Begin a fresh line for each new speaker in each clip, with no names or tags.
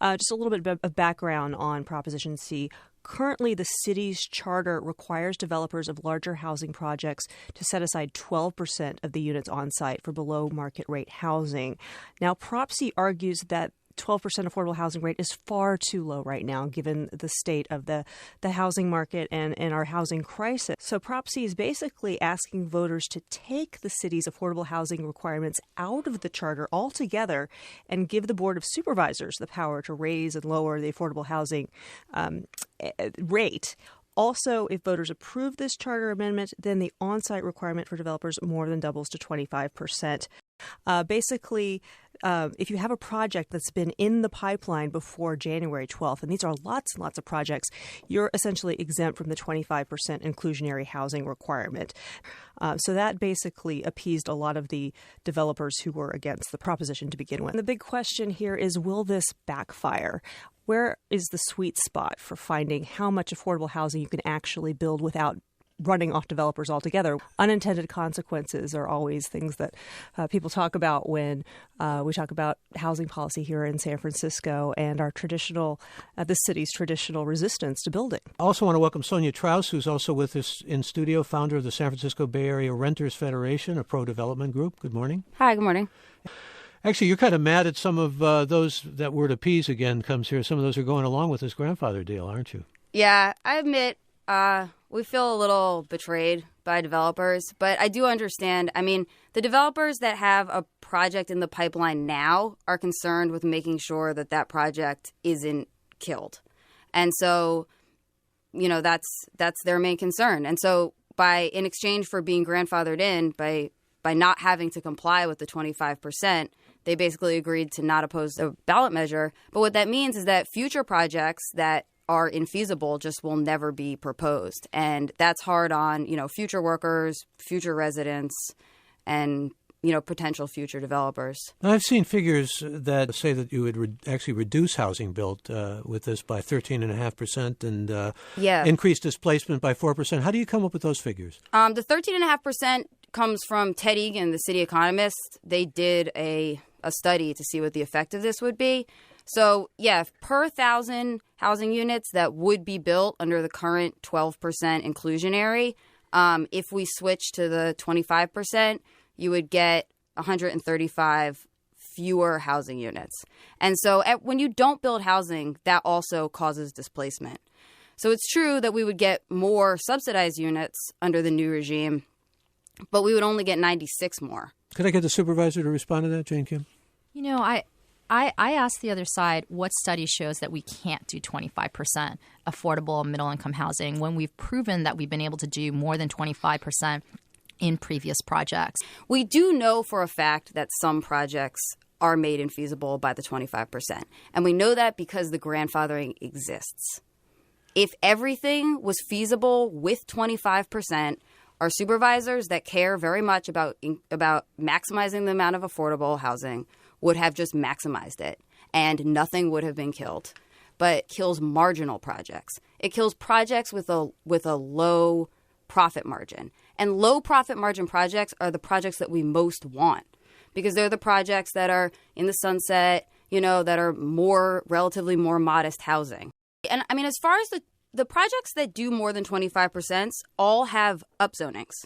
Just a little bit of background on Proposition C. Currently, the city's charter requires developers of larger housing projects to set aside 12% of the units on site for below market rate housing. Now, Prop C argues that 12% affordable housing rate is far too low right now, given the state of the housing market and our housing crisis. So Prop C is basically asking voters to take the city's affordable housing requirements out of the charter altogether and give the Board of Supervisors the power to raise and lower the affordable housing rate. Also, if voters approve this charter amendment, then the on-site requirement for developers more than doubles to 25%. If you have a project that's been in the pipeline before January 12th, and these are lots and lots of projects, you're essentially exempt from the 25% inclusionary housing requirement. So that basically appeased a lot of the developers who were against the proposition to begin with. And the big question here is, will this backfire? Where is the sweet spot for finding how much affordable housing you can actually build without running off developers altogether? Unintended consequences are always things that people talk about when we talk about housing policy here in San Francisco and our the city's traditional resistance to building.
I also want to welcome Sonja Trauss, who's also with us in studio, founder of the San Francisco Bay Area Renters Federation, a pro-development group. Good morning.
Hi, good morning.
Actually, you're kind of mad at some of those, that word appease again comes here. Some of those are going along with this grandfather deal, aren't you?
Yeah, I admit we feel a little betrayed by developers, but I do understand. I mean, the developers that have a project in the pipeline now are concerned with making sure that that project isn't killed. And so, that's their main concern. And so in exchange for being grandfathered in, by not having to comply with the 25%, they basically agreed to not oppose the ballot measure. But what that means is that future projects that are infeasible just will never be proposed. And that's hard on, future workers, future residents, and, potential future developers.
Now, I've seen figures that say that you would actually reduce housing built with this by 13.5% and increase displacement by 4%. How do you come up with those figures?
The 13.5% comes from Ted Egan, the city economist. They did a study to see what the effect of this would be. So, per 1,000 housing units that would be built under the current 12% inclusionary, if we switch to the 25%, you would get 135 fewer housing units. And so when you don't build housing, that also causes displacement. So it's true that we would get more subsidized units under the new regime, but we would only get 96 more.
Could I get the supervisor to respond to that, Jane Kim?
I asked the other side what study shows that we can't do 25% affordable middle-income housing when we've proven that we've been able to do more than 25% in previous projects.
We do know for a fact that some projects are made infeasible by the 25%. And we know that because the grandfathering exists. If everything was feasible with 25%, our supervisors that care very much about maximizing the amount of affordable housing would have just maximized it, and nothing would have been killed. But it kills marginal projects. It kills projects with a low profit margin. And low profit margin projects are the projects that we most want, because they're the projects that are in the sunset, that are relatively more modest housing. And I mean, as far as the projects that do more than 25% all have upzonings.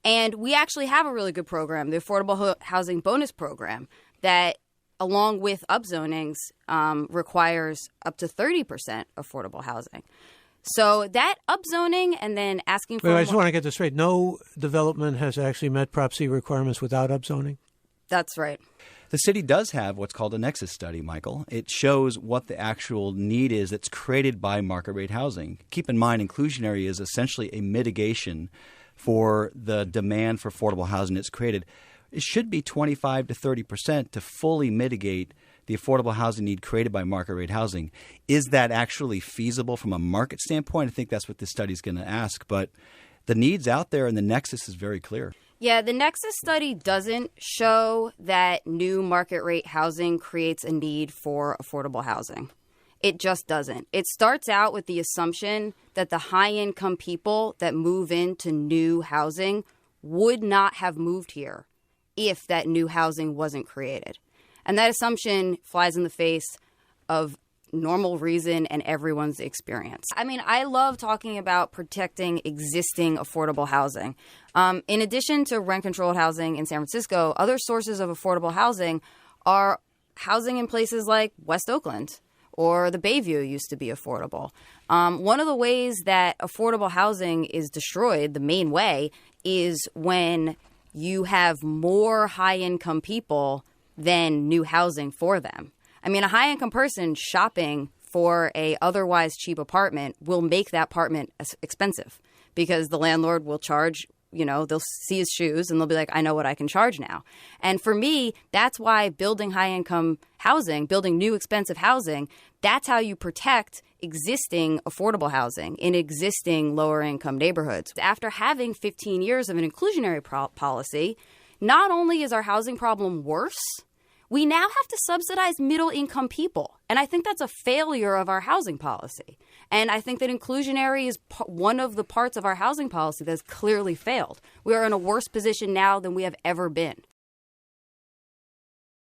And we actually have a really good program, the Affordable Housing Bonus Program, that along with upzonings requires up to 30% affordable housing. So that upzoning and then asking for...
I just want to get this straight. No development has actually met Prop C requirements without upzoning?
That's right.
The city does have what's called a nexus study, Michael. It shows what the actual need is that's created by market rate housing. Keep in mind, inclusionary is essentially a mitigation for the demand for affordable housing that's created. It should be 25 to 30% to fully mitigate the affordable housing need created by market rate housing. Is that actually feasible from a market standpoint? I think that's what this study is going to ask. But the need's out there and the nexus is very clear.
Yeah, the Nexus study doesn't show that new market rate housing creates a need for affordable housing. It just doesn't. It starts out with the assumption that the high-income people that move into new housing would not have moved here if that new housing wasn't created. And that assumption flies in the face of normal reason and everyone's experience. I mean, I love talking about protecting existing affordable housing. In addition to rent-controlled housing in San Francisco, other sources of affordable housing are housing in places like West Oakland, or the Bayview used to be affordable. One of the ways that affordable housing is destroyed, the main way, is when you have more high-income people than new housing for them. I mean, a high-income person shopping for a otherwise cheap apartment will make that apartment expensive because the landlord will charge, they'll see his shoes and they'll be like, I know what I can charge now. And for me, that's why building high-income housing, building new expensive housing, that's how you protect existing affordable housing in existing lower-income neighborhoods. After having 15 years of an inclusionary policy, not only is our housing problem worse, we now have to subsidize middle-income people. And I think that's a failure of our housing policy. And I think that inclusionary is one of the parts of our housing policy that has clearly failed. We are in a worse position now than we have ever been.